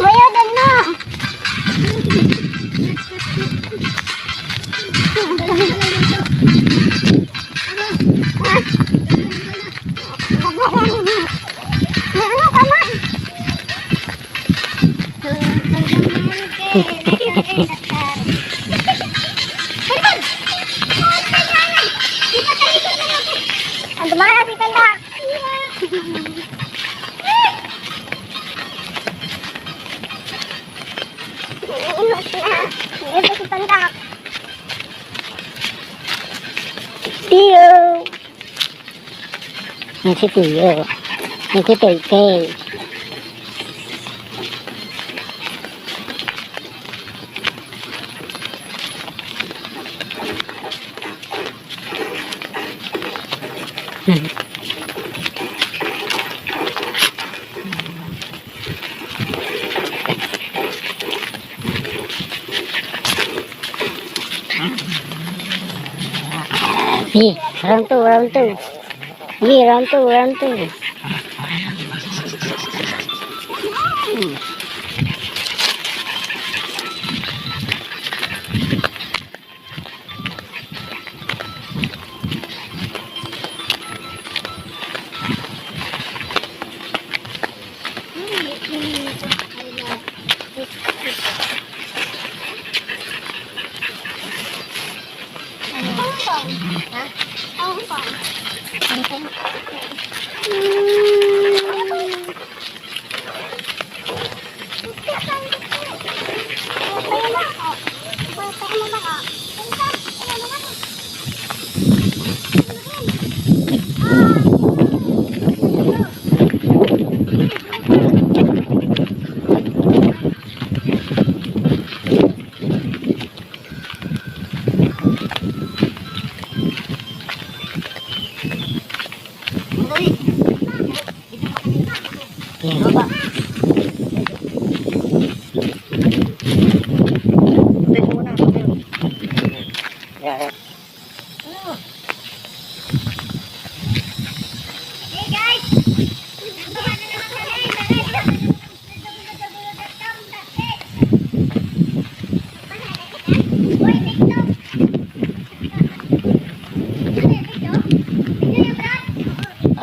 Mayadan na. Ano ka man? Ang dumara si Tanda. Ito si Tanda. Tiyo. Yan si Tiyo. Yan si Tay-Tay. Round two, round two. Round two, round two.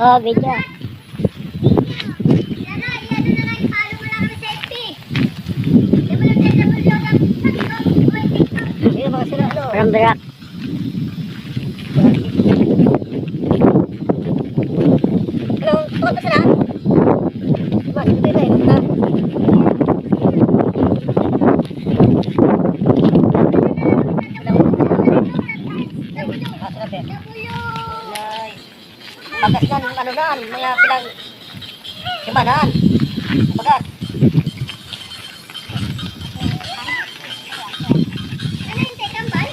Oh, video. From the rock. Hello, tukot pa sila? Diba, dito tayo. Bagas yan, ano daan, mga pilang simanaan. Bagas. Ano yung tekambal?